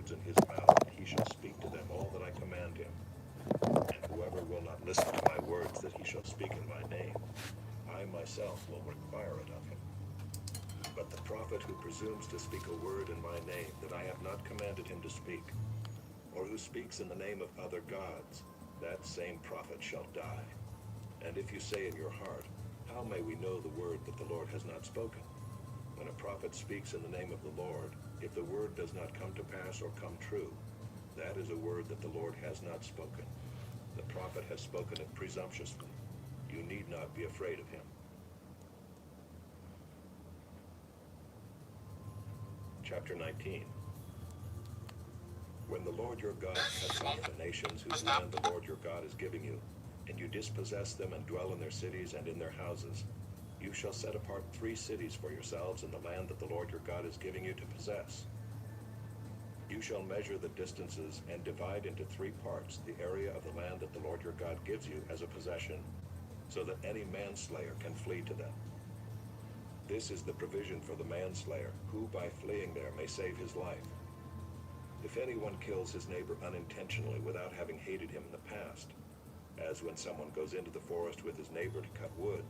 words in his mouth, and he shall speak to them all that I command him. And whoever will not listen to my words that he shall speak in my name, I myself will require it of him. But the prophet who presumes to speak a word in my name that I have not commanded him to speak, or who speaks in the name of other gods, that same prophet shall die. And if you say in your heart, how may we know the word that the Lord has not spoken? When a prophet speaks in the name of the Lord, if the word does not come to pass or come true, that is a word that the Lord has not spoken. The prophet has spoken it presumptuously. You need not be afraid of him. Chapter 19. When the Lord your God cuts off the nations whose land the Lord your God is giving you, and you dispossess them and dwell in their cities and in their houses, you shall set apart 3 cities for yourselves in the land that the Lord your God is giving you to possess. You shall measure the distances and divide into 3 parts the area of the land that the Lord your God gives you as a possession, so that any manslayer can flee to them. This is the provision for the manslayer, who by fleeing there may save his life. If anyone kills his neighbor unintentionally without having hated him in the past, as when someone goes into the forest with his neighbor to cut wood,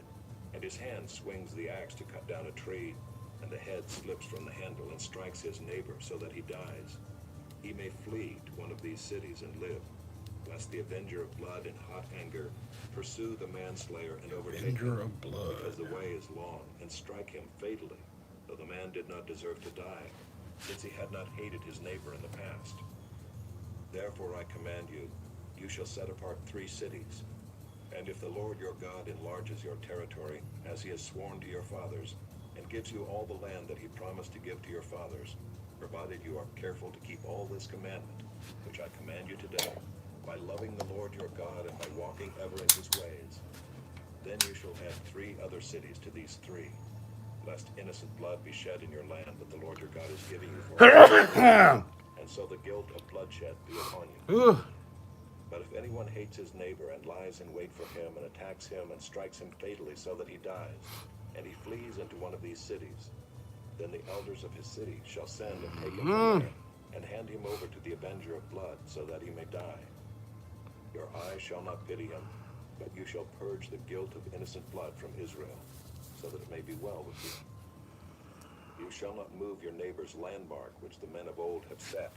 and his hand swings the axe to cut down a tree, and the head slips from the handle and strikes his neighbor so that he dies, he may flee to one of these cities and live, lest the avenger of blood in hot anger pursue the manslayer and overtake him, because the way is long, and strike him fatally, though the man did not deserve to die, since he had not hated his neighbor in the past. Therefore I command you, you shall set apart 3 cities. And if the Lord your God enlarges your territory, as he has sworn to your fathers, and gives you all the land that he promised to give to your fathers, provided you are careful to keep all this commandment, which I command you today, by loving the Lord your God and by walking ever in his ways, then you shall add 3 other cities to these 3, lest innocent blood be shed in your land that the Lord your God is giving you for a and so the guilt of bloodshed be upon you. But if anyone hates his neighbor and lies in wait for him and attacks him and strikes him fatally so that he dies, and he flees into one of these cities, then the elders of his city shall send and take him from there, and hand him over to the avenger of blood so that he may die. Your eyes shall not pity him, but you shall purge the guilt of innocent blood from Israel, so that it may be well with you. You shall not move your neighbor's landmark, which the men of old have set,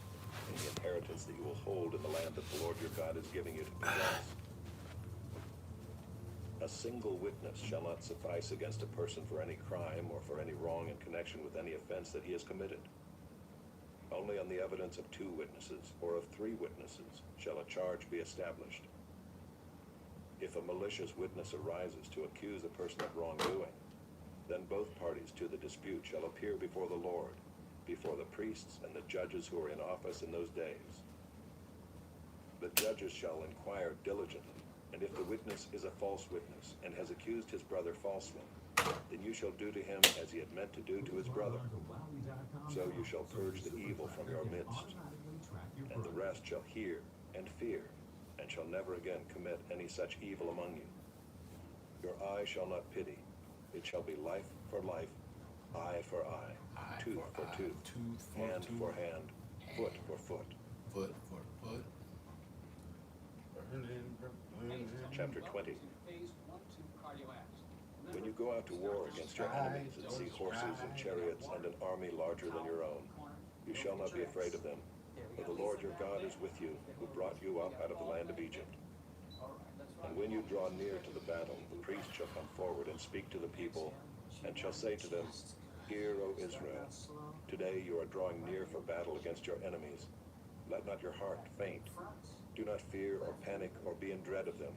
in the inheritance that you will hold in the land that the Lord your God is giving you to possess. A single witness shall not suffice against a person for any crime or for any wrong in connection with any offense that he has committed. Only on the evidence of 2 witnesses or of 3 witnesses shall a charge be established. If a malicious witness arises to accuse a person of wrongdoing, then both parties to the dispute shall appear before the Lord, before the priests and the judges who are in office in those days. The judges shall inquire diligently, and if the witness is a false witness and has accused his brother falsely, then you shall do to him as he had meant to do to his brother. So you shall purge the evil from your midst, and the rest shall hear and fear, and shall never again commit any such evil among you. Your eye shall not pity. It shall be life for life, eye for eye, tooth for tooth, hand for hand, foot for foot. Foot for foot. Chapter 20. When you go out to war against your enemies and see horses and chariots and an army larger than your own, you shall not be afraid of them, for the Lord your God is with you, who brought you up out of the land of Egypt. And when you draw near to the battle, the priest shall come forward and speak to the people, and shall say to them, Hear, O Israel, today you are drawing near for battle against your enemies. Let not your heart faint. Do not fear or panic or be in dread of them,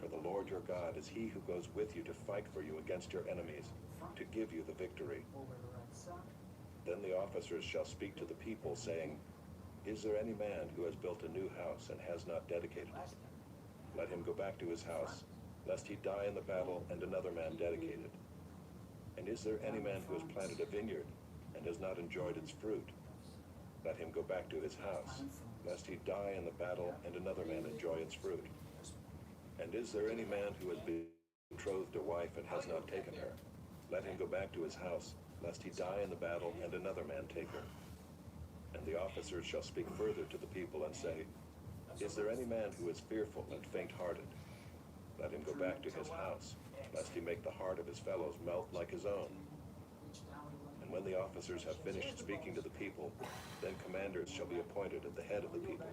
for the Lord your God is he who goes with you to fight for you against your enemies, to give you the victory. Then the officers shall speak to the people, saying, Is there any man who has built a new house and has not dedicated it? Let him go back to his house, lest he die in the battle and another man dedicate it. And is there any man who has planted a vineyard and has not enjoyed its fruit? Let him go back to his house, lest he die in the battle and another man enjoy its fruit. And is there any man who has betrothed a wife and has not taken her? Let him go back to his house, lest he die in the battle and another man take her. And the officers shall speak further to the people and say, Is there any man who is fearful and faint-hearted? Let him go back to his house, lest he make the heart of his fellows melt like his own. And when the officers have finished speaking to the people, then commanders shall be appointed at the head of the people.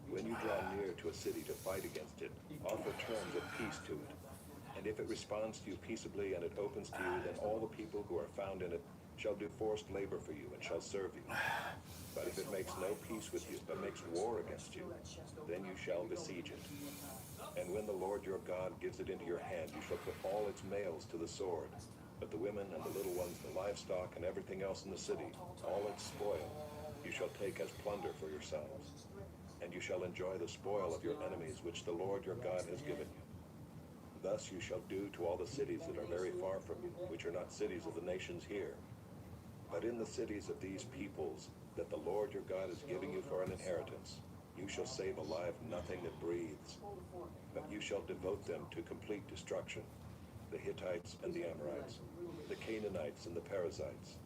When you draw near to a city to fight against it, offer terms of peace to it. And if it responds to you peaceably and it opens to you, then all the people who are found in it shall do forced labor for you and shall serve you. But if it makes no peace with you, but makes war against you, then you shall besiege it. And when the Lord your God gives it into your hand, you shall put all its males to the sword, but the women and the little ones, the livestock and everything else in the city, all its spoil, you shall take as plunder for yourselves. And you shall enjoy the spoil of your enemies, which the Lord your God has given you. Thus you shall do to all the cities that are very far from you, which are not cities of the nations here, but in the cities of these peoples that the Lord your God is giving you for an inheritance. You shall save alive nothing that breathes, but you shall devote them to complete destruction, the Hittites and the Amorites, the Canaanites and the Perizzites,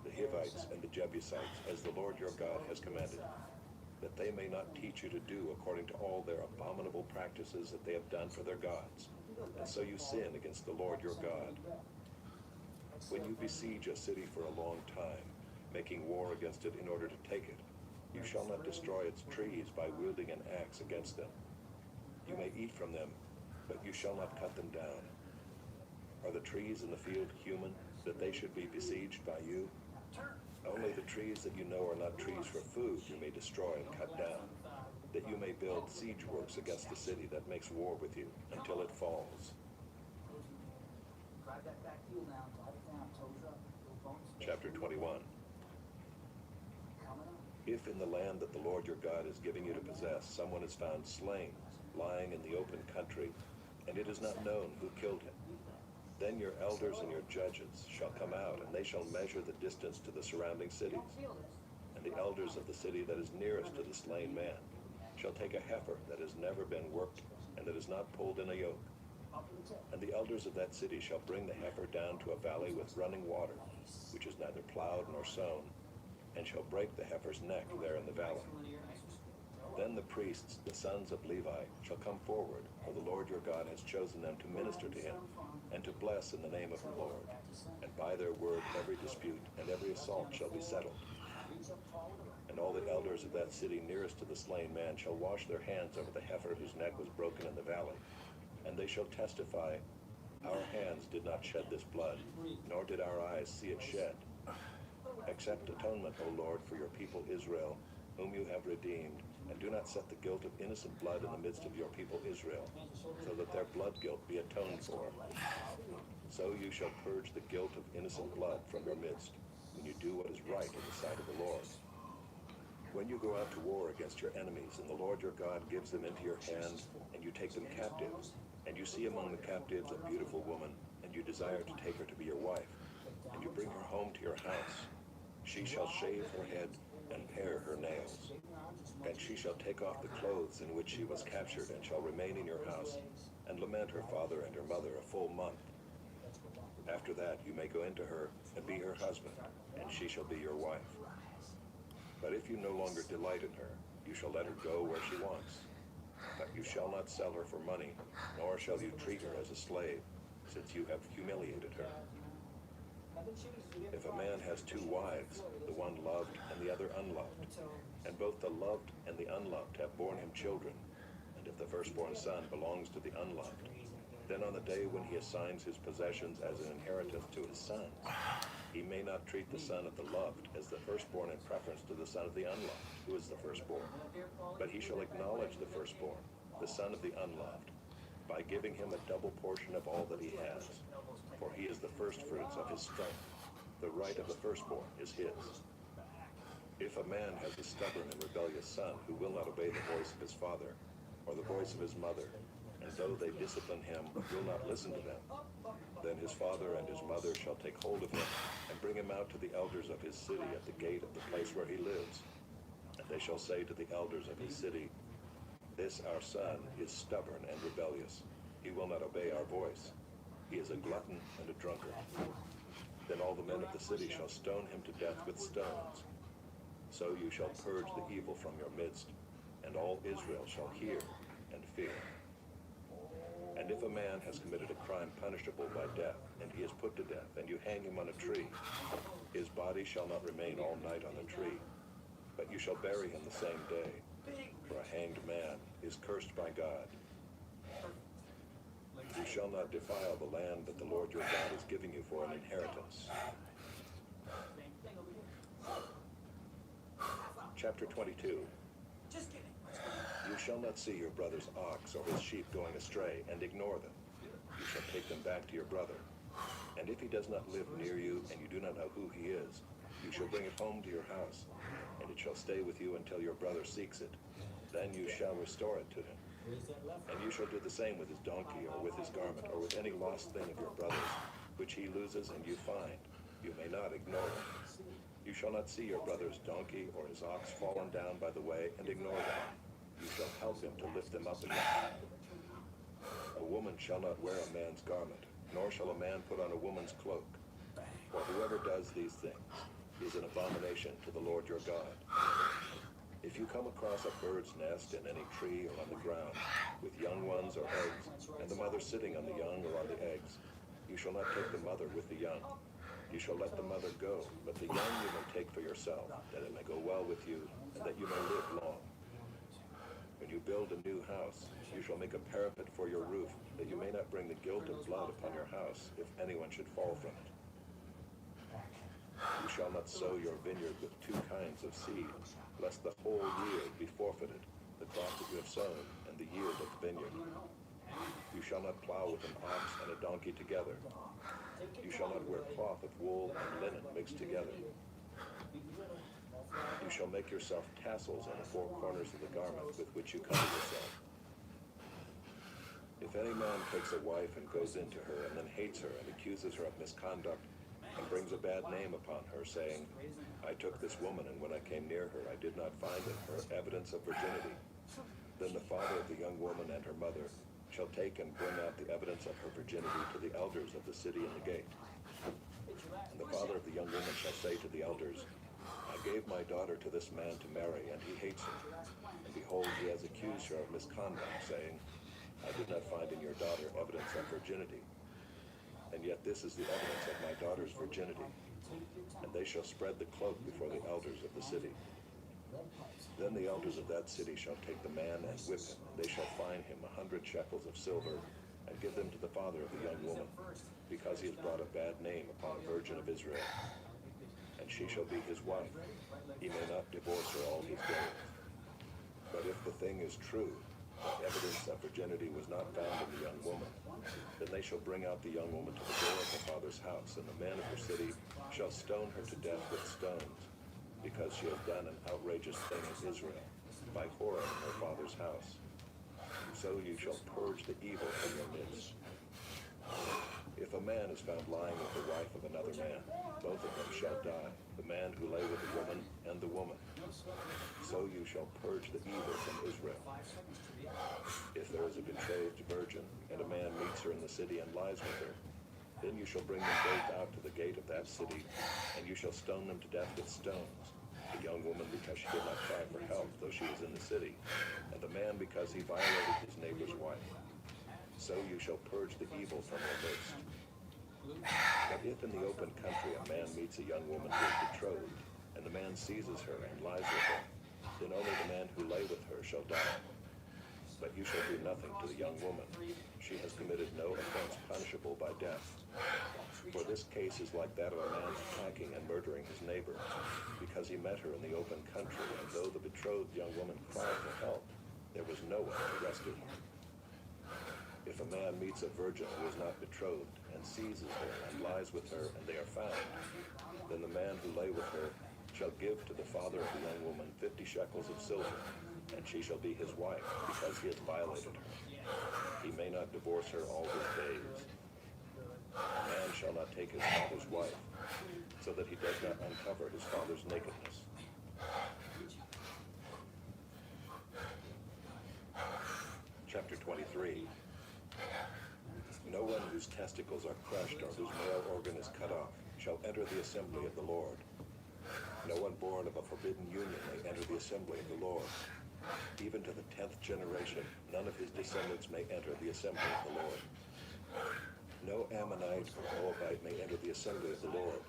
the Hivites and the Jebusites, as the Lord your God has commanded, that they may not teach you to do according to all their abominable practices that they have done for their gods. And so you sin against the Lord your God. When you besiege a city for a long time, making war against it in order to take it, you shall not destroy its trees by wielding an axe against them. You may eat from them, but you shall not cut them down. Are the trees in the field human, that they should be besieged by you? Only the trees that you know are not trees for food you may destroy and cut down, that you may build siege works against the city that makes war with you until it falls. Chapter 21. If in the land that the Lord your God is giving you to possess, someone is found slain, lying in the open country, and it is not known who killed him, then your elders and your judges shall come out, and they shall measure the distance to the surrounding cities. And the elders of the city that is nearest to the slain man shall take a heifer that has never been worked, and that is not pulled in a yoke. And the elders of that city shall bring the heifer down to a valley with running water, which is neither plowed nor sown, and shall break the heifer's neck there in the valley. Then the priests, the sons of Levi, shall come forward, for the Lord your God has chosen them to minister to him, and to bless in the name of the Lord. And by their word every dispute and every assault shall be settled. And all the elders of that city nearest to the slain man shall wash their hands over the heifer whose neck was broken in the valley. And they shall testify, Our hands did not shed this blood, nor did our eyes see it shed. Accept atonement, O Lord, for your people Israel, whom you have redeemed, and do not set the guilt of innocent blood in the midst of your people Israel, so that their blood guilt be atoned for. So you shall purge the guilt of innocent blood from your midst, when you do what is right in the sight of the Lord. When you go out to war against your enemies, and the Lord your God gives them into your hand, and you take them captives, and you see among the captives a beautiful woman, and you desire to take her to be your wife, and you bring her home to your house, she shall shave her head and pare her nails. And she shall take off the clothes in which she was captured, and shall remain in your house, and lament her father and her mother a full month. After that you may go into her, and be her husband, and she shall be your wife. But if you no longer delight in her, you shall let her go where she wants. But you shall not sell her for money, nor shall you treat her as a slave, since you have humiliated her. If a man has two wives, the one loved and the other unloved, and both the loved and the unloved have borne him children, and if the firstborn son belongs to the unloved, then on the day when he assigns his possessions as an inheritance to his sons, he may not treat the son of the loved as the firstborn in preference to the son of the unloved, who is the firstborn, but he shall acknowledge the firstborn, the son of the unloved, by giving him a double portion of all that he has, for he is the firstfruits of his strength. The right of the firstborn is his. If a man has a stubborn and rebellious son who will not obey the voice of his father, or the voice of his mother, and though they discipline him, will not listen to them, then his father and his mother shall take hold of him, and bring him out to the elders of his city at the gate of the place where he lives. And they shall say to the elders of his city, This our son is stubborn and rebellious. He will not obey our voice. He is a glutton and a drunkard. Then all the men of the city shall stone him to death with stones. So you shall purge the evil from your midst, and all Israel shall hear and fear. And if a man has committed a crime punishable by death, and he is put to death, and you hang him on a tree, his body shall not remain all night on the tree, but you shall bury him the same day. For a hanged man is cursed by God. You shall not defile the land that the Lord your God is giving you for an inheritance. Chapter 22. You shall not see your brother's ox or his sheep going astray, and ignore them. You shall take them back to your brother. And if he does not live near you, and you do not know who he is, you shall bring it home to your house, and it shall stay with you until your brother seeks it. Then you shall restore it to him. And you shall do the same with his donkey, or with his garment, or with any lost thing of your brother's, which he loses and you find. You may not ignore them. You shall not see your brother's donkey or his ox fallen down by the way and ignore them. You shall help him to lift them up again. A woman shall not wear a man's garment, nor shall a man put on a woman's cloak. For whoever does these things is an abomination to the Lord your God. If you come across a bird's nest in any tree or on the ground, with young ones or eggs, and the mother sitting on the young or on the eggs, you shall not take the mother with the young. You shall let the mother go, but the young you may take for yourself, that it may go well with you, and that you may live long. When you build a new house, you shall make a parapet for your roof, that you may not bring the guilt of blood upon your house, if anyone should fall from it. You shall not sow your vineyard with two kinds of seed, lest the whole yield be forfeited, the crop that you have sown, and the yield of the vineyard. You shall not plow with an ox and a donkey together. You shall not wear cloth of wool and linen mixed together. You shall make yourself tassels on the four corners of the garment with which you cover yourself. If any man takes a wife and goes into her and then hates her and accuses her of misconduct and brings a bad name upon her, saying, I took this woman, and when I came near her, I did not find in her evidence of virginity, then the father of the young woman and her mother shall take and bring out the evidence of her virginity to the elders of the city and the gate. And the father of the young woman shall say to the elders, I gave my daughter to this man to marry, and he hates her. And behold, he has accused her of misconduct, saying, I did not find in your daughter evidence of virginity. And yet this is the evidence of my daughter's virginity. And they shall spread the cloak before the elders of the city. Then the elders of that city shall take the man and whip him, and they shall fine him 100 shekels of silver, and give them to the father of the young woman, because he has brought a bad name upon a virgin of Israel. And she shall be his wife. He may not divorce her all his days. But if the thing is true, that evidence of virginity was not found in the young woman, then they shall bring out the young woman to the door of her father's house, and the men of her city shall stone her to death with stones, because she has done an outrageous thing in Israel, by whoring in her father's house. So you shall purge the evil from your midst. If a man is found lying with the wife of another man, both of them shall die, the man who lay with the woman and the woman. So you shall purge the evil from Israel. If there is a betrothed virgin, and a man meets her in the city and lies with her, then you shall bring them both out to the gate of that city, and you shall stone them to death with stones. The young woman because she did not cry for help, though she was in the city, and the man because he violated his neighbor's wife. So you shall purge the evil from your midst. But if in the open country a man meets a young woman who is betrothed, and the man seizes her and lies with her, then only the man who lay with her shall die. But you shall do nothing to the young woman. She has committed no offense punishable by death. For this case is like that of a man attacking and murdering his neighbor, because he met her in the open country, and though the betrothed young woman cried for help, there was no one to rescue her. If a man meets a virgin who is not betrothed, and seizes her and lies with her, and they are found, then the man who lay with her shall give to the father of the young woman 50 shekels of silver, and she shall be his wife, because he has violated her. He may not divorce her all his days. A man shall not take his father's wife, so that he does not uncover his father's nakedness. Chapter 23. No one whose testicles are crushed or whose male organ is cut off shall enter the assembly of the Lord. No one born of a forbidden union may enter the assembly of the Lord. Even to the 10th generation, none of his descendants may enter the assembly of the Lord. No Ammonite or Moabite may enter the assembly of the Lord.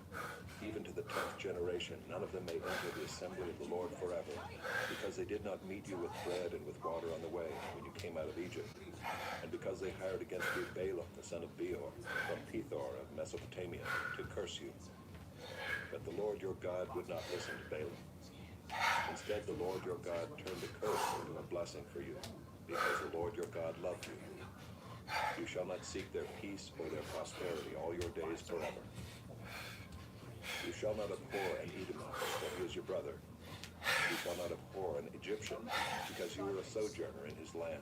Even to the 10th generation, none of them may enter the assembly of the Lord forever, because they did not meet you with bread and with water on the way when you came out of Egypt, and because they hired against you Balaam the son of Beor from Pethor of Mesopotamia to curse you. But the Lord your God would not listen to Balaam. Instead, the Lord your God turned a curse into a blessing for you, because the Lord your God loved you. You shall not seek their peace or their prosperity all your days forever. You shall not abhor an Edomite, for he is your brother. You shall not abhor an Egyptian, because you are a sojourner in his land.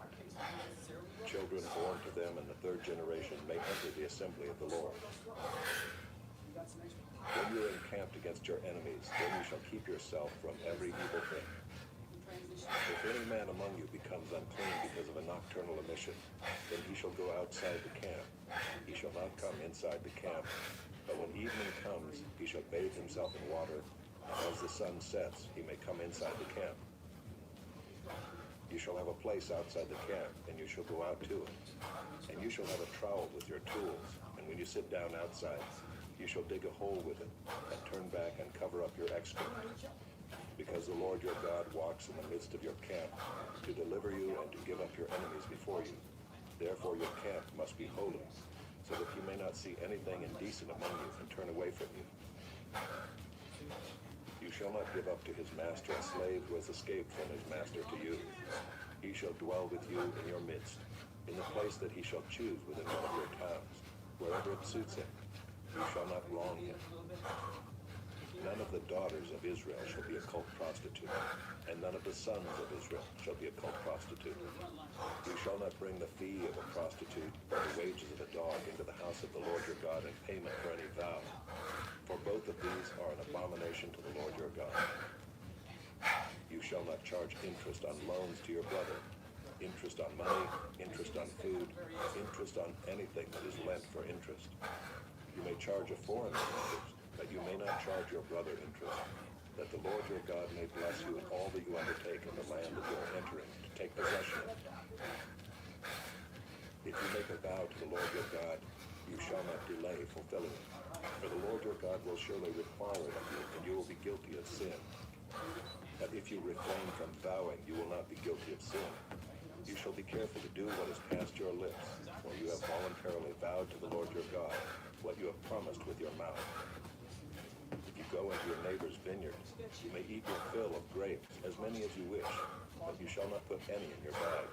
Children born to them in the 3rd generation may enter the assembly of the Lord. When you are encamped against your enemies, then you shall keep yourself from every evil thing. If any man among you becomes unclean because of a nocturnal emission, then he shall go outside the camp. He shall not come inside the camp. But when evening comes, he shall bathe himself in water, and as the sun sets, he may come inside the camp. You shall have a place outside the camp, and you shall go out to it. And you shall have a trowel with your tools, and when you sit down outside, you shall dig a hole with it, and turn back and cover up your excrement. Because the Lord your God walks in the midst of your camp, to deliver you and to give up your enemies before you. Therefore your camp must be holy, so that you may not see anything indecent among you and turn away from you. You shall not give up to his master a slave who has escaped from his master to you. He shall dwell with you in your midst, in the place that he shall choose within one of your towns, wherever it suits him. You shall not wrong him. None of the daughters of Israel shall be a cult prostitute, and none of the sons of Israel shall be a cult prostitute. You shall not bring the fee of a prostitute or the wages of a dog into the house of the Lord your God in payment for any vow, for both of these are an abomination to the Lord your God. You shall not charge interest on loans to your brother, interest on money, interest on food, interest on anything that is lent for interest. You may charge a foreigner interest, but you may not charge your brother interest, that the Lord your God may bless you in all that you undertake in the land that you are entering to take possession of. If you make a vow to the Lord your God, you shall not delay fulfilling it, for the Lord your God will surely require it of you, and you will be guilty of sin. But if you refrain from vowing, you will not be guilty of sin. You shall be careful to do what is past your lips, for you have voluntarily vowed to the Lord your God what you have promised with your mouth. If you go into your neighbor's vineyard, you may eat your fill of grapes, as many as you wish, but you shall not put any in your bag.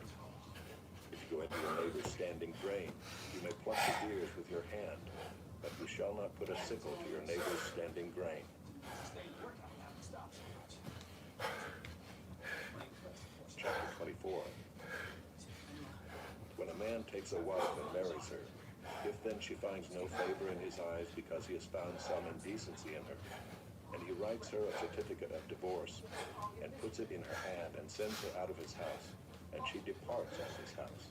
If you go into your neighbor's standing grain, you may pluck the ears with your hand, but you shall not put a sickle to your neighbor's standing grain. Chapter 24. When a man takes a wife and marries her, if then she finds no favor in his eyes because he has found some indecency in her, and he writes her a certificate of divorce, and puts it in her hand, and sends her out of his house, and she departs out of his house.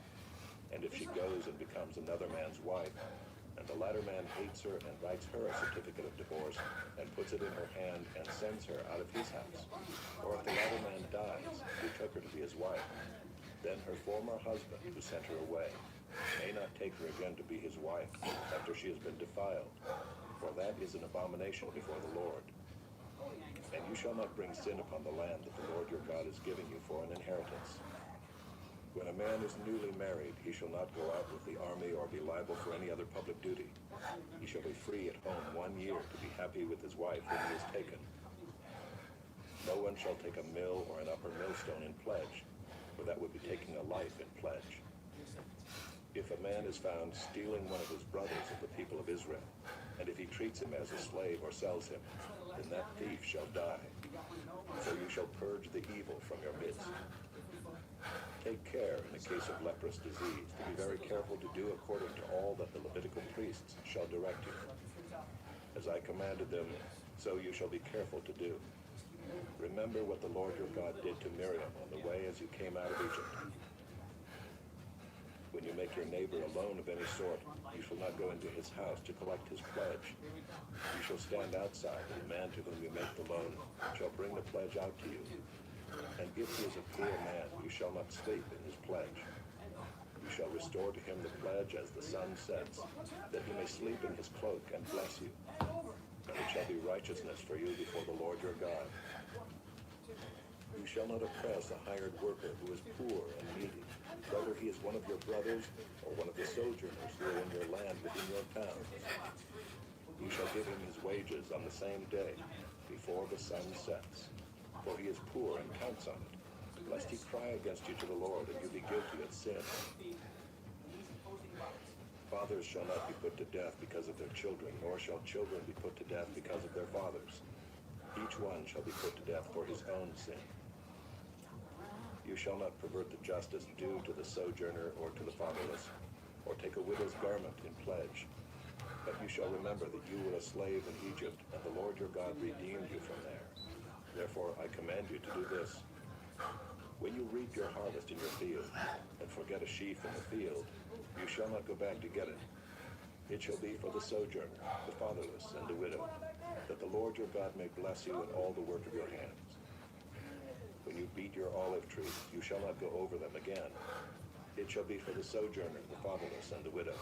And if she goes and becomes another man's wife, and the latter man hates her and writes her a certificate of divorce, and puts it in her hand, and sends her out of his house, or if the latter man dies, who took her to be his wife, then her former husband, who sent her away, may not take her again to be his wife after she has been defiled, for that is an abomination before the Lord. And you shall not bring sin upon the land that the Lord your God is giving you for an inheritance. When a man is newly married, he shall not go out with the army or be liable for any other public duty. He shall be free at home 1 year to be happy with his wife whom he has taken. No one shall take a mill or an upper millstone in pledge, for that would be taking a life in pledge. If a man is found stealing one of his brothers of the people of Israel, and if he treats him as a slave or sells him, then that thief shall die. So you shall purge the evil from your midst. Take care in the case of leprous disease to be very careful to do according to all that the Levitical priests shall direct you. As I commanded them, so you shall be careful to do. Remember what the Lord your God did to Miriam on the way as you came out of Egypt. When When you make your neighbor a loan of any sort, you shall not go into his house to collect his pledge. You shall stand outside, and the man to whom you make the loan shall bring the pledge out to you. And if he is a poor man, you shall not sleep in his pledge. You shall restore to him the pledge as the sun sets, that he may sleep in his cloak and bless you. And it shall be righteousness for you before the Lord your God. You shall not oppress a hired worker who is poor and needy, whether he is one of your brothers or one of the sojourners who are in your land within your towns. You shall give him his wages on the same day, before the sun sets. For he is poor and counts on it, lest he cry against you to the Lord, and you be guilty of sin. Fathers shall not be put to death because of their children, nor shall children be put to death because of their fathers. Each one shall be put to death for his own sin. You shall not pervert the justice due to the sojourner or to the fatherless, or take a widow's garment in pledge. But you shall remember that you were a slave in Egypt, and the Lord your God redeemed you from there. Therefore I command you to do this. When you reap your harvest in your field, and forget a sheaf in the field, you shall not go back to get it. It shall be for the sojourner, the fatherless, and the widow, that the Lord your God may bless you in all the work of your hands. When you beat your olive trees, you shall not go over them again. It shall be for the sojourner, the fatherless, and the widow.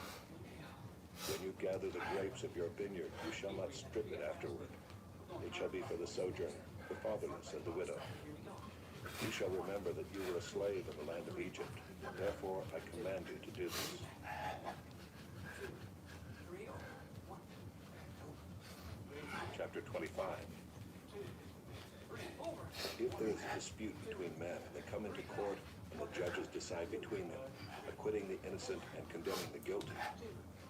When you gather the grapes of your vineyard, you shall not strip it afterward. It shall be for the sojourner, the fatherless, and the widow. You shall remember that you were a slave in the land of Egypt. Therefore I command you to do this. Chapter 25. If there is a dispute between men, and they come into court, and the judges decide between them, acquitting the innocent and condemning the guilty,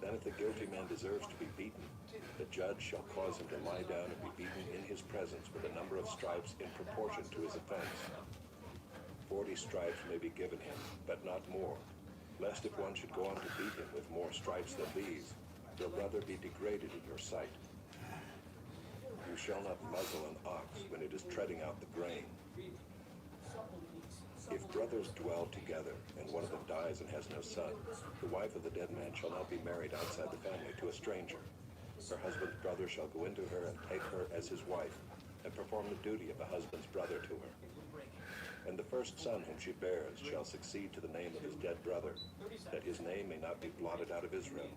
then if the guilty man deserves to be beaten, the judge shall cause him to lie down and be beaten in his presence with a number of stripes in proportion to his offense. 40 stripes may be given him, but not more, lest if one should go on to beat him with more stripes than these, your brother be degraded in your sight. You shall not muzzle an ox when it is treading out the grain. If brothers dwell together, and one of them dies and has no son, the wife of the dead man shall not be married outside the family to a stranger. Her husband's brother shall go into her and take her as his wife, and perform the duty of a husband's brother to her. And the first son whom she bears shall succeed to the name of his dead brother, that his name may not be blotted out of Israel.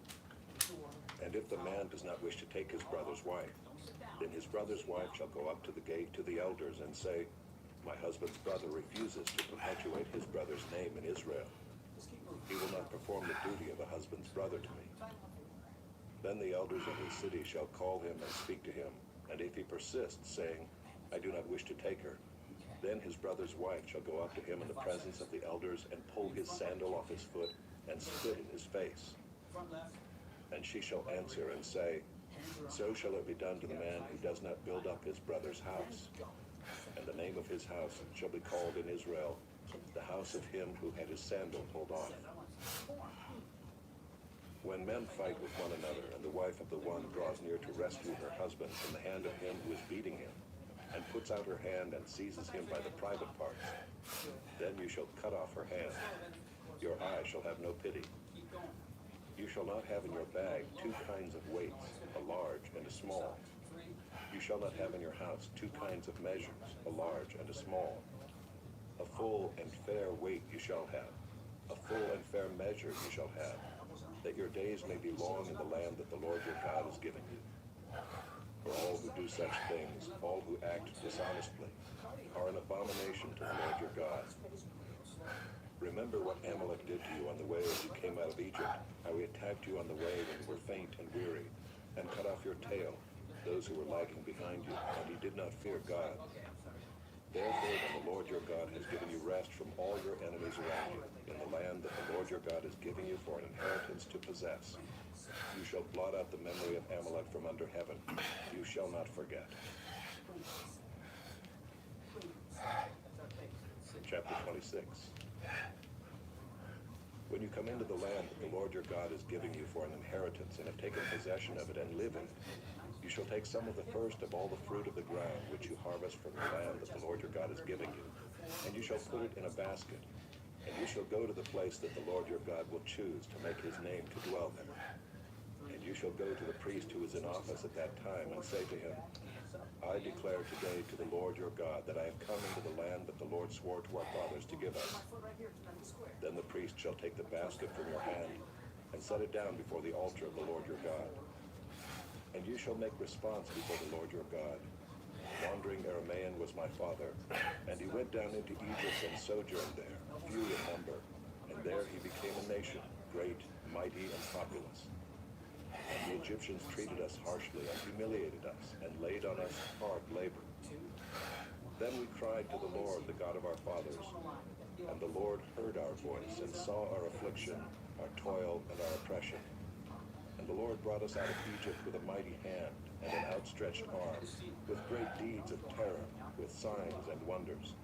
And if the man does not wish to take his brother's wife, then his brother's wife shall go up to the gate to the elders and say, my husband's brother refuses to perpetuate his brother's name in Israel. He will not perform the duty of a husband's brother to me. Then the elders of his city shall call him and speak to him, and if he persists, saying, I do not wish to take her, then his brother's wife shall go up to him in the presence of the elders and pull his sandal off his foot and spit in his face. And she shall answer and say, so shall it be done to the man who does not build up his brother's house. And the name of his house shall be called in Israel, the house of him who had his sandal pulled off. When men fight with one another, and the wife of the one draws near to rescue her husband from the hand of him who is beating him, and puts out her hand and seizes him by the private parts, then you shall cut off her hand. Your eye shall have no pity. You shall not have in your bag 2 kinds of weights, a large and a small. You shall not have in your house 2 kinds of measures, a large and a small. A full and fair weight you shall have. A full and fair measure you shall have, that your days may be long in the land that the Lord your God is giving you. For all who do such things, all who act dishonestly, are an abomination to the Lord your God. Remember what Amalek did to you on the way as you came out of Egypt, how he attacked you on the way when you were faint and weary, and cut off your tail, those who were lagging behind you, and he did not fear God. Therefore, when the Lord your God has given you rest from all your enemies around you, in the land that the Lord your God is giving you for an inheritance to possess, you shall blot out the memory of Amalek from under heaven. You shall not forget. Chapter 26. When you come into the land that the Lord your God is giving you for an inheritance, and have taken possession of it and live in it, you shall take some of the first of all the fruit of the ground which you harvest from the land that the Lord your God is giving you, and you shall put it in a basket. And you shall go to the place that the Lord your God will choose to make his name to dwell there. And you shall go to the priest who is in office at that time and say to him, I declare today to the Lord your God that I have come into the land that the Lord swore to our fathers to give us. Then the priest shall take the basket from your hand and set it down before the altar of the Lord your God. And you shall make response before the Lord your God. Wandering Aramaean was my father, and he went down into Egypt and sojourned there, few in number, and there he became a nation, great, mighty, and populous. And the Egyptians treated us harshly and humiliated us, and laid on us hard labor. Then we cried to the Lord, the God of our fathers, and the Lord heard our voice, and saw our affliction, our toil, and our oppression. And the Lord brought us out of Egypt with a mighty hand, and an outstretched arm, with great deeds of terror, with signs and wonders.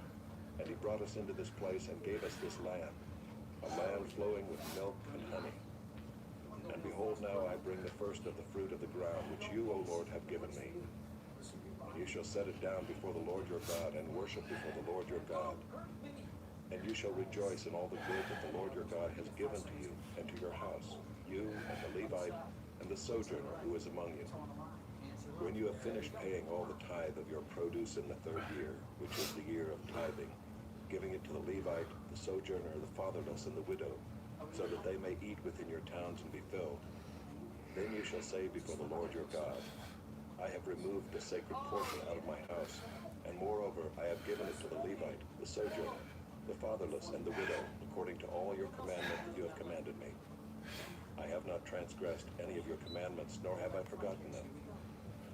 And he brought us into this place and gave us this land, a land flowing with milk and honey. And behold, now I bring the first of the fruit of the ground, which you, O Lord, have given me. And you shall set it down before the Lord your God, and worship before the Lord your God. And you shall rejoice in all the good that the Lord your God has given to you and to your house, you and the Levite and the sojourner who is among you. When you have finished paying all the tithe of your produce in the third year, which is the year of tithing, giving it to the Levite, the sojourner, the fatherless, and the widow, so that they may eat within your towns and be filled, then you shall say before the Lord your God, I have removed the sacred portion out of my house, and moreover I have given it to the Levite, the sojourner, the fatherless, and the widow, according to all your commandment that you have commanded me. I have not transgressed any of your commandments, nor have I forgotten them.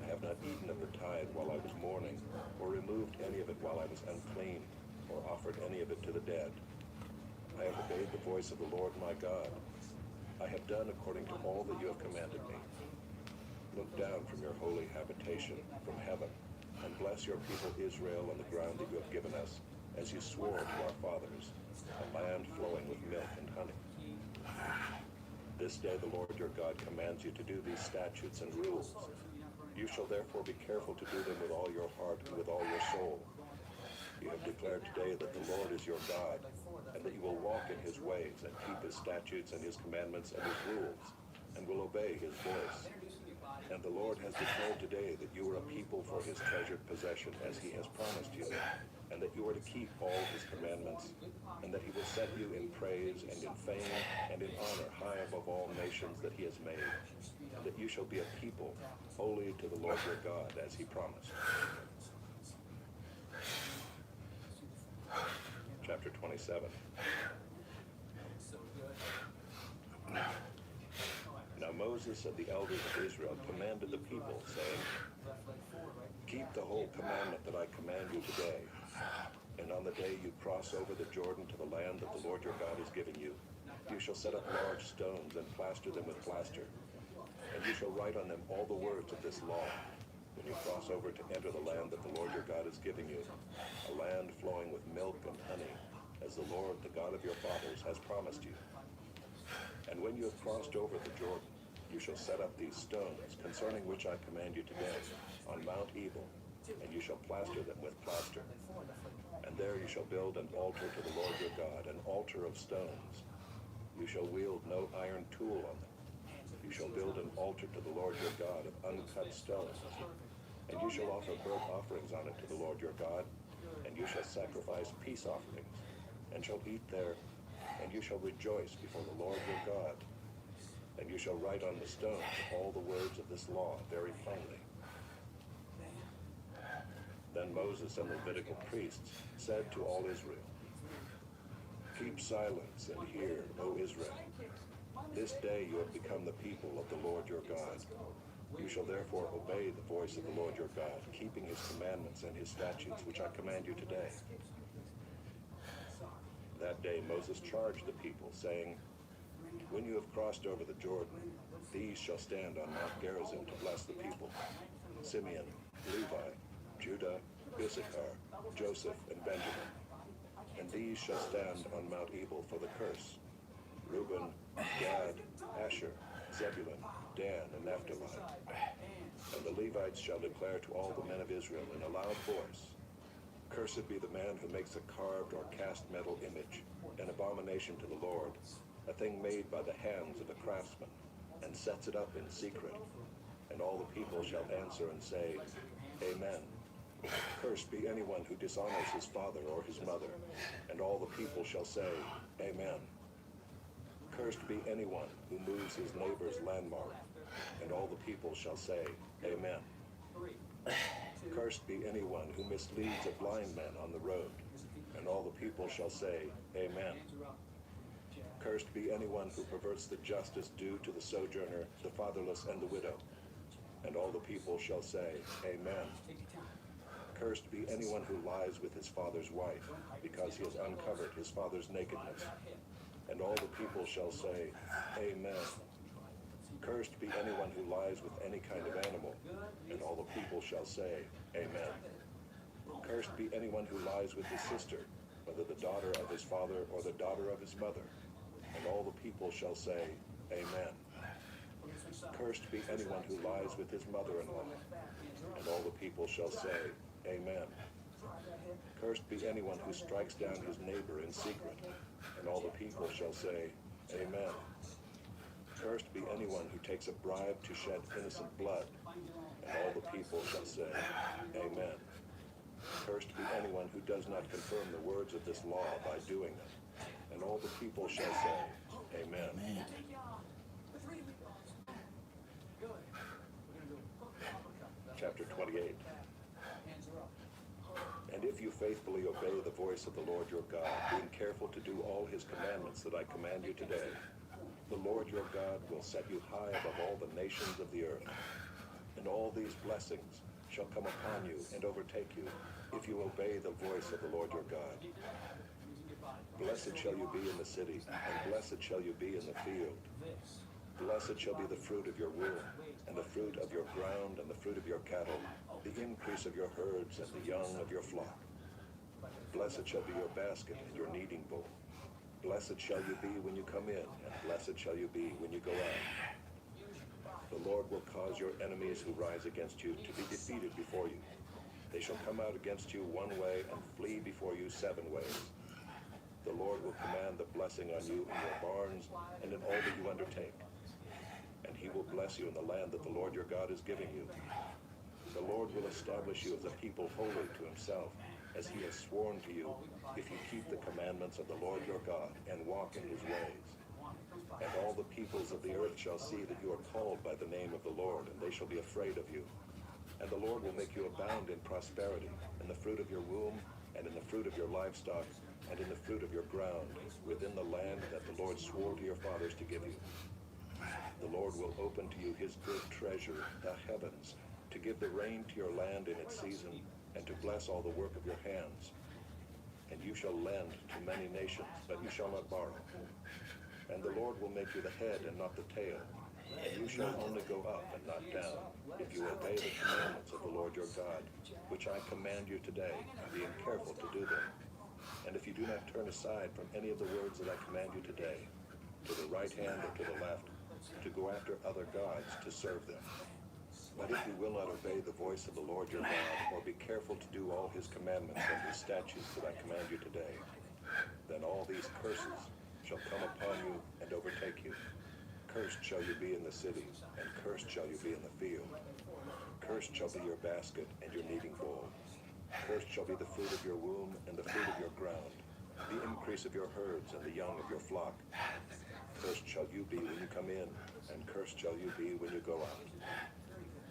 I have not eaten of the tithe while I was mourning, or removed any of it while I was unclean, or offered any of it to the dead. I have obeyed the voice of the Lord my God. I have done according to all that you have commanded me. Look down from your holy habitation, from heaven, and bless your people Israel on the ground that you have given us, as you swore to our fathers, a land flowing with milk and honey. This day the Lord your God commands you to do these statutes and rules. You shall therefore be careful to do them with all your heart and with all your soul. You have declared today that the Lord is your God, and that you will walk in his ways and keep his statutes and his commandments and his rules, and will obey his voice. And the Lord has declared today that you are a people for his treasured possession, as he has promised you, and that you are to keep all his commandments, and that he will set you in praise and in fame and in honor high above all nations that he has made, and that you shall be a people holy to the Lord your God, as he promised. Chapter 27. Now Moses and the elders of Israel commanded the people, saying, Keep the whole commandment that I command you today, and on the day you cross over the Jordan to the land that the Lord your God has given you, you shall set up large stones and plaster them with plaster, and you shall write on them all the words of this law, when you cross over to enter the land that the Lord your God is giving you, a land flowing with milk and honey, as the Lord, the God of your fathers, has promised you. And when you have crossed over the Jordan, you shall set up these stones, concerning which I command you today, on Mount Ebal, and you shall plaster them with plaster. And there you shall build an altar to the Lord your God, an altar of stones. You shall wield no iron tool on them. You shall build an altar to the Lord your God of uncut stones. And you shall offer burnt offerings on it to the Lord your God, and you shall sacrifice peace offerings, and shall eat there, and you shall rejoice before the Lord your God. And you shall write on the stones all the words of this law very plainly. Then Moses and the Levitical priests said to all Israel, Keep silence and hear, O Israel. This day you have become the people of the Lord your God. You shall therefore obey the voice of the Lord your God, keeping his commandments and his statutes, which I command you today. That day Moses charged the people, saying, When you have crossed over the Jordan, these shall stand on Mount Gerizim to bless the people: Simeon, Levi, Judah, Issachar, Joseph, and Benjamin. And these shall stand on Mount Ebal for the curse: Reuben, Gad, Asher, Zebulun, Dan, and Naphtali. And the Levites shall declare to all the men of Israel in a loud voice, Cursed be the man who makes a carved or cast metal image, an abomination to the Lord, a thing made by the hands of a craftsman, and sets it up in secret. And all the people shall answer and say, Amen. Cursed be anyone who dishonors his father or his mother. And all the people shall say, Amen. Cursed be anyone who moves his neighbor's landmark. And all the people shall say, Amen. Cursed be anyone who misleads a blind man on the road. And all the people shall say, Amen. Cursed be anyone who perverts the justice due to the sojourner, the fatherless, and the widow. And all the people shall say, Amen. Cursed be anyone who lies with his father's wife, because he has uncovered his father's nakedness. And all the people shall say, Amen. Cursed be anyone who lies with any kind of animal. And all the people shall say, Amen. Cursed be anyone who lies with his sister, whether the daughter of his father or the daughter of his mother. And all the people shall say, Amen. Cursed be anyone who lies with his mother-in-law. And all the people shall say, Amen. Cursed be anyone who strikes down his neighbor in secret. And all the people shall say, Amen. Cursed be anyone who takes a bribe to shed innocent blood. And all the people shall say, Amen. Cursed be anyone who does not confirm the words of this law by doing them. And all the people shall say, Amen. Chapter 28. And if you faithfully obey the voice of the Lord your God, being careful to do all his commandments that I command you today, the Lord your God will set you high above all the nations of the earth. And all these blessings shall come upon you and overtake you, if you obey the voice of the Lord your God. Blessed shall you be in the city, and blessed shall you be in the field. Blessed shall be the fruit of your womb, and the fruit of your ground, and the fruit of your cattle, the increase of your herds, and the young of your flock. Blessed shall be your basket and your kneading bowl. Blessed shall you be when you come in, and blessed shall you be when you go out. The Lord will cause your enemies who rise against you to be defeated before you. They shall come out against you one way and flee before you 7 ways. The Lord will command the blessing on you in your barns and in all that you undertake. And he will bless you in the land that the Lord your God is giving you. The Lord will establish you as a people holy to himself, as he has sworn to you, if you keep the commandments of the Lord your God and walk in his ways. And all the peoples of the earth shall see that you are called by the name of the Lord, and they shall be afraid of you. And the Lord will make you abound in prosperity, in the fruit of your womb, and in the fruit of your livestock, and in the fruit of your ground, within the land that the Lord swore to your fathers to give you. The Lord will open to you his good treasure, the heavens, to give the rain to your land in its season, and to bless all the work of your hands. And you shall lend to many nations, but you shall not borrow. And the Lord will make you the head and not the tail. And you shall only go up and not down, if you obey the commandments of the Lord your God, which I command you today, being careful to do them. And if you do not turn aside from any of the words that I command you today, to the right hand or to the left, to go after other gods to serve them. But if you will not obey the voice of the Lord your God, or be careful to do all his commandments and his statutes that I command you today, then all these curses shall come upon you and overtake you. Cursed shall you be in the city, and cursed shall you be in the field. Cursed shall be your basket and your kneading bowl. Cursed shall be the fruit of your womb and the fruit of your ground, the increase of your herds and the young of your flock. Cursed shall you be when you come in, and cursed shall you be when you go out.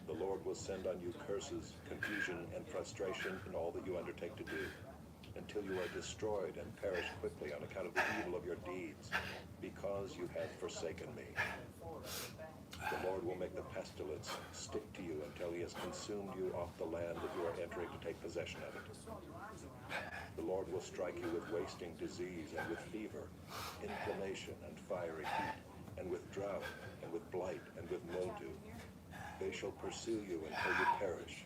The Lord will send on you curses, confusion, and frustration in all that you undertake to do, until you are destroyed and perish quickly on account of the evil of your deeds, because you have forsaken me. The Lord will make the pestilence stick to you until he has consumed you off the land that you are entering to take possession of it. The Lord will strike you with wasting disease and with fever, inflammation and fiery heat, and with drought, and with blight, and with mildew. They shall pursue you until you perish,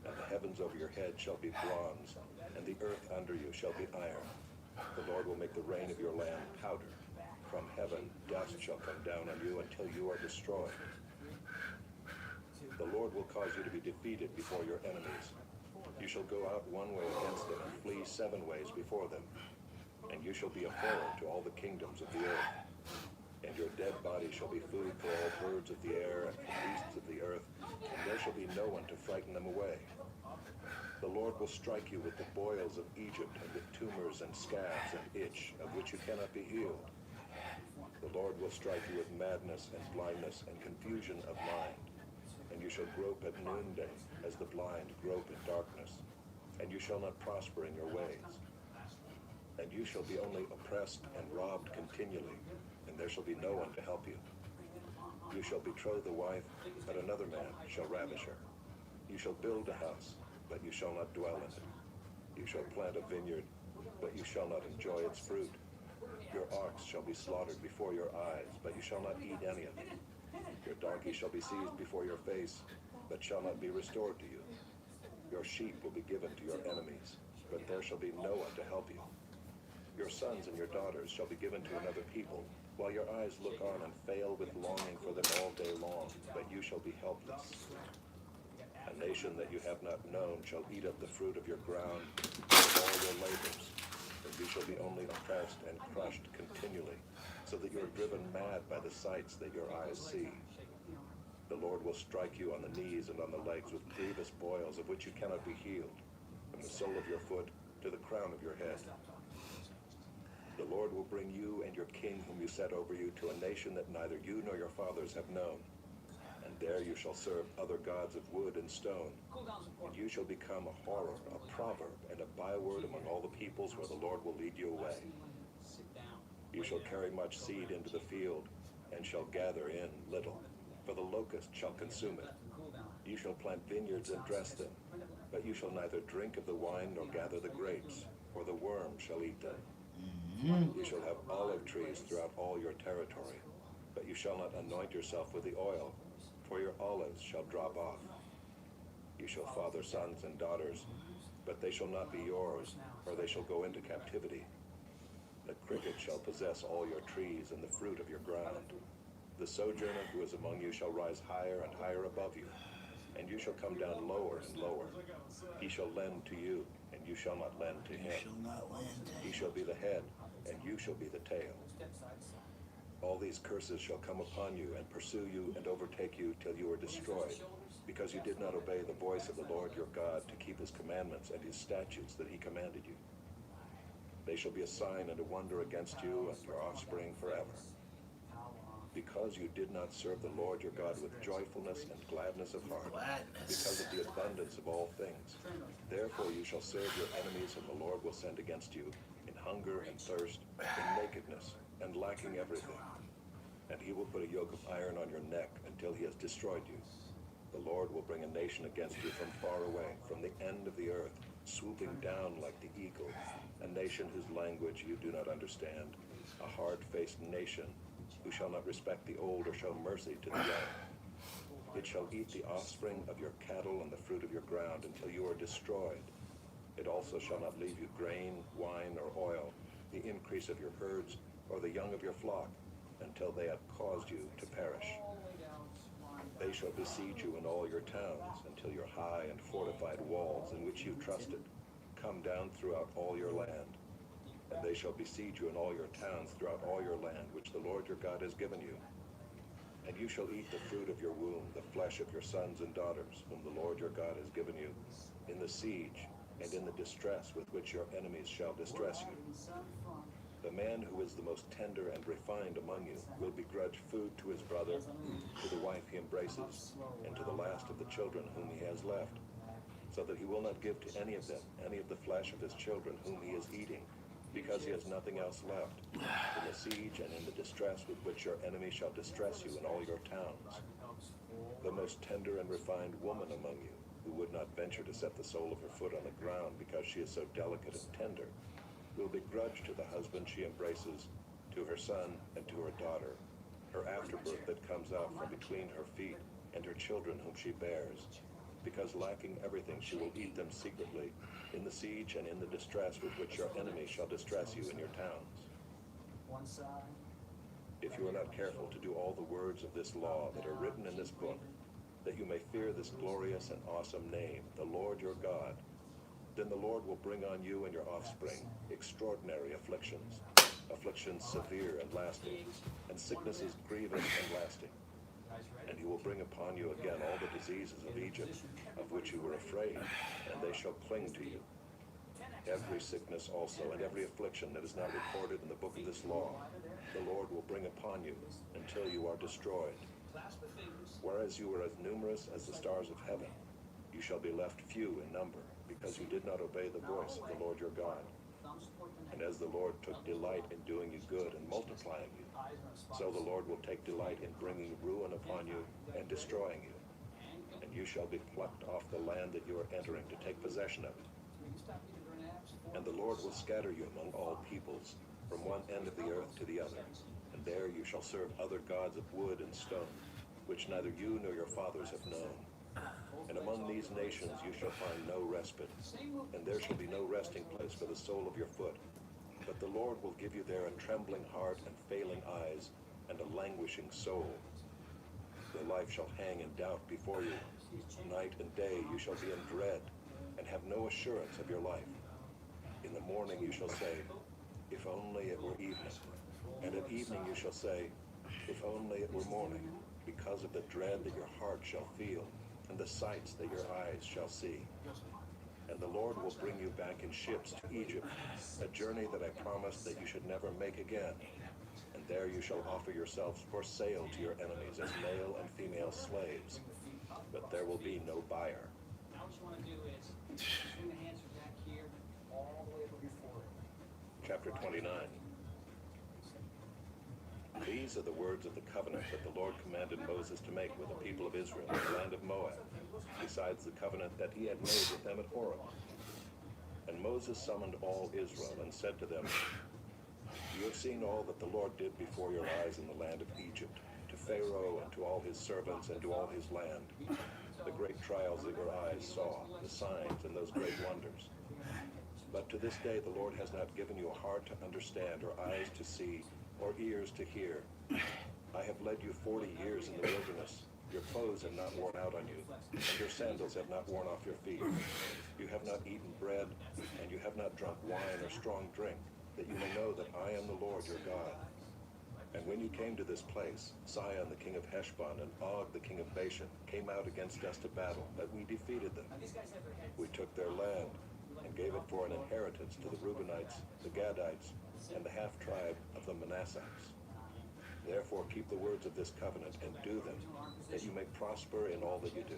and the heavens over your head shall be bronze, and the earth under you shall be iron. The Lord will make the rain of your land powder. From heaven dust shall come down on you until you are destroyed. The Lord will cause you to be defeated before your enemies. You shall go out one way against them and flee 7 ways before them. and you shall be a horror to all the kingdoms of the earth. And your dead body shall be food for all birds of the air and for beasts of the earth, and there shall be no one to frighten them away. The Lord will strike you with the boils of Egypt, and with tumors and scabs and itch, of which you cannot be healed. The Lord will strike you with madness and blindness and confusion of mind, and you shall grope at noonday, as the blind grope in darkness, and you shall not prosper in your ways. And you shall be only oppressed and robbed continually, and there shall be no one to help you. You shall betroth a wife, but another man shall ravish her. You shall build a house, but you shall not dwell in it. You shall plant a vineyard, but you shall not enjoy its fruit. Your ox shall be slaughtered before your eyes, but you shall not eat any of it. Your donkey shall be seized before your face, but shall not be restored to you. Your sheep will be given to your enemies, but there shall be no one to help you. Your sons and your daughters shall be given to another people, while your eyes look on and fail with longing for them all day long, but you shall be helpless. A nation that you have not known shall eat up the fruit of your ground of all your labors, and you shall be only oppressed and crushed continually, so that you are driven mad by the sights that your eyes see. The Lord will strike you on the knees and on the legs with grievous boils of which you cannot be healed, from the sole of your foot to the crown of your head. The Lord will bring you and your king whom you set over you to a nation that neither you nor your fathers have known. And there you shall serve other gods of wood and stone. And you shall become a horror, a proverb, and a byword among all the peoples where the Lord will lead you away. You shall carry much seed into the field, and shall gather in little, for the locust shall consume it. You shall plant vineyards and dress them, but you shall neither drink of the wine nor gather the grapes, for the worm shall eat them. You shall have olive trees throughout all your territory, but you shall not anoint yourself with the oil, for your olives shall drop off. You shall father sons and daughters, but they shall not be yours, or they shall go into captivity. The cricket shall possess all your trees and the fruit of your ground. The sojourner who is among you shall rise higher and higher above you, and you shall come down lower and lower. He shall lend to you, and you shall not lend to him. He shall be the head, and you shall be the tail. All these curses shall come upon you and pursue you and overtake you till you are destroyed, because you did not obey the voice of the Lord your God to keep his commandments and his statutes that he commanded you. They shall be a sign and a wonder against you and your offspring forever. Because you did not serve the Lord your God with joyfulness and gladness of heart, because of the abundance of all things, therefore you shall serve your enemies whom the Lord will send against you, in hunger and thirst, in nakedness, and lacking everything. And he will put a yoke of iron on your neck until he has destroyed you. The Lord will bring a nation against you from far away, from the end of the earth, swooping down like the eagle, a nation whose language you do not understand, a hard-faced nation who shall not respect the old or show mercy to the young. It shall eat the offspring of your cattle and the fruit of your ground until you are destroyed. It also shall not leave you grain, wine, or oil, the increase of your herds, or the young of your flock, until they have caused you to perish. They shall besiege you in all your towns, until your high and fortified walls, in which you trusted, come down throughout all your land. And they shall besiege you in all your towns throughout all your land, which the Lord your God has given you. And you shall eat the fruit of your womb, the flesh of your sons and daughters, whom the Lord your God has given you, in the siege and in the distress with which your enemies shall distress you. The man who is the most tender and refined among you will begrudge food to his brother, to the wife he embraces, and to the last of the children whom he has left, so that he will not give to any of them any of the flesh of his children whom he is eating, because he has nothing else left, in the siege and in the distress with which your enemy shall distress you in all your towns. The most tender and refined woman among you, who would not venture to set the sole of her foot on the ground because she is so delicate and tender, will begrudge to the husband she embraces, to her son and to her daughter, her afterbirth that comes out from between her feet, and her children whom she bears, because lacking everything she will eat them secretly, in the siege and in the distress with which your enemy shall distress you in your towns. If you are not careful to do all the words of this law that are written in this book, that you may fear this glorious and awesome name, the Lord your God, Then the Lord will bring on you and your offspring extraordinary afflictions, afflictions severe and lasting, and sicknesses grievous and lasting. And he will bring upon you again all the diseases of Egypt, of which you were afraid, and they shall cling to you. Every sickness also and every affliction that is not recorded in the book of this law, the Lord will bring upon you until you are destroyed. Whereas you were as numerous as the stars of heaven, you shall be left few in number, because you did not obey the voice of the Lord your God. And as the Lord took delight in doing you good and multiplying you, so the Lord will take delight in bringing ruin upon you and destroying you. And you shall be plucked off the land that you are entering to take possession of it. And the Lord will scatter you among all peoples, from one end of the earth to the other. And there you shall serve other gods of wood and stone, which neither you nor your fathers have known. And among these nations you shall find no respite, and there shall be no resting place for the sole of your foot. But the Lord will give you there a trembling heart and failing eyes, and a languishing soul. Your life shall hang in doubt before you. Night and day you shall be in dread, and have no assurance of your life. In the morning you shall say, if only it were evening. And at evening you shall say, if only it were morning, because of the dread that your heart shall feel, and the sights that your eyes shall see. And the Lord will bring you back in ships to Egypt, a journey that I promised that you should never make again. And there you shall offer yourselves for sale to your enemies as male and female slaves. But there will be no buyer. Now what you want to do is bring the hands back here, all the way over before it. Chapter 29. These are the words of the covenant that the Lord commanded Moses to make with the people of Israel in the land of Moab, besides the covenant that he had made with them at Horeb. And Moses summoned all Israel and said to them, you have seen all that the Lord did before your eyes in the land of Egypt, to Pharaoh and to all his servants and to all his land, the great trials that your eyes saw, the signs and those great wonders. But to this day the Lord has not given you a heart to understand, or eyes to see, or ears to hear. I have led you 40 years in the wilderness. Your clothes have not worn out on you, and your sandals have not worn off your feet. You have not eaten bread, and you have not drunk wine or strong drink, that you may know that I am the Lord your God. And when you came to this place, Sihon the king of Heshbon and Og the king of Bashan came out against us to battle, but we defeated them. We took their land and gave it for an inheritance to the Reubenites, the Gadites, and the half-tribe of the Manassites. Therefore keep the words of this covenant and do them, that you may prosper in all that you do.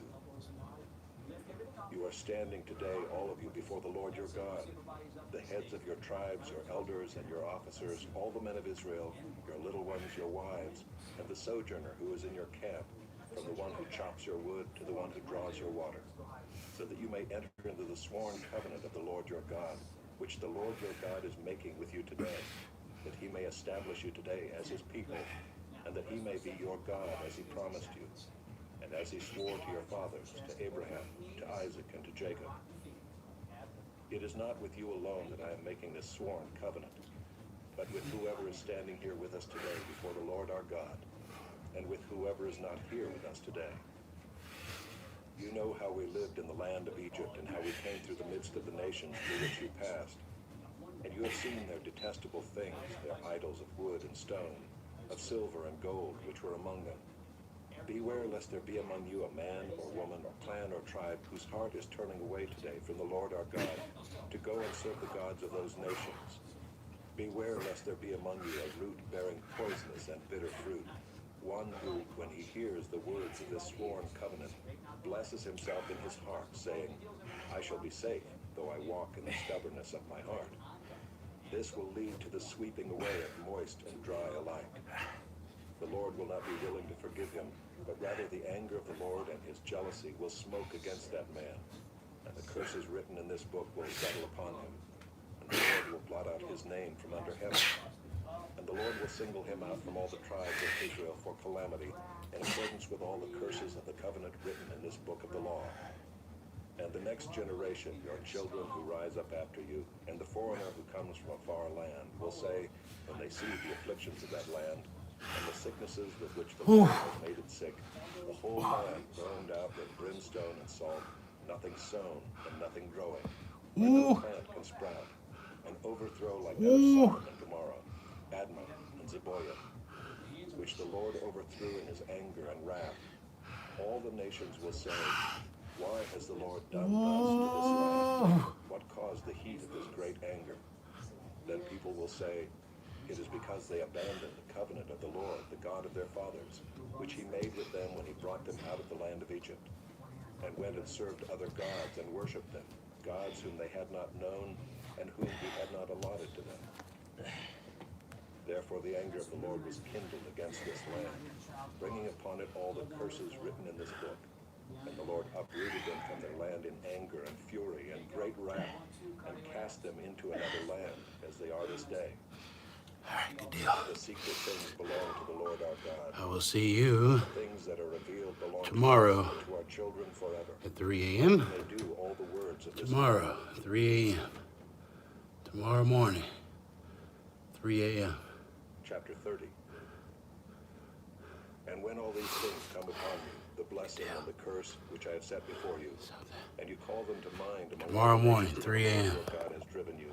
You are standing today, all of you, before the Lord your God, the heads of your tribes, your elders, and your officers, all the men of Israel, your little ones, your wives, and the sojourner who is in your camp, from the one who chops your wood to the one who draws your water, so that you may enter into the sworn covenant of the Lord your God, which the Lord your God is making with you today, that he may establish you today as his people, and that he may be your God as he promised you, and as he swore to your fathers, to Abraham, to Isaac, and to Jacob. It is not with you alone that I am making this sworn covenant, but with whoever is standing here with us today before the Lord our God, and with whoever is not here with us today. You know how we lived in the land of Egypt, and how we came through the midst of the nations through which you passed. And you have seen their detestable things, their idols of wood and stone, of silver and gold, which were among them. Beware lest there be among you a man or woman or clan or tribe whose heart is turning away today from the Lord our God to go and serve the gods of those nations. Beware lest there be among you a root bearing poisonous and bitter fruit, one who, when he hears the words of this sworn covenant, blesses himself in his heart, saying, I shall be safe, though I walk in the stubbornness of my heart. This will lead to the sweeping away of moist and dry alike. The Lord will not be willing to forgive him, but rather the anger of the Lord and his jealousy will smoke against that man, and the curses written in this book will settle upon him, and the Lord will blot out his name from under heaven. And the Lord will single him out from all the tribes of Israel for calamity, in accordance with all the curses of the covenant written in this book of the law. And the next generation, your children who rise up after you, and the foreigner who comes from a far land, will say, when they see the afflictions of that land, and the sicknesses with which the Lord has made it sick, the whole land burned out with brimstone and salt, nothing sown and nothing growing. where no Ooh. plant can sprout, an overthrow like that of Sodom and Gomorrah, Admah and Zeboiah, which the Lord overthrew in his anger and wrath. All the nations will say, why has the Lord done thus to this land? Ooh. What caused the heat of his great anger? Then people will say, it is because they abandoned the covenant of the Lord, the God of their fathers, which he made with them when he brought them out of the land of Egypt, and went and served other gods and worshipped them, gods whom they had not known and whom he had not allotted to them. Therefore the anger of the Lord was kindled against this land, bringing upon it all the curses written in this book. And the Lord uprooted them from their land in anger and fury and great wrath, and cast them into another land, as they are this day. All right, good deal. The secret things belong to the Lord our God. I will see you Things that are revealed belong tomorrow to us and to our children forever. at 3 a.m. They do all the words of this Tomorrow, 3 a.m. Tomorrow morning, 3 a.m. Chapter 30. And when all these things come upon you, the blessing and the curse which I have set before you, and you call them to mind among Tomorrow all the morning, nations 3 where the a.m. Lord your God has driven you,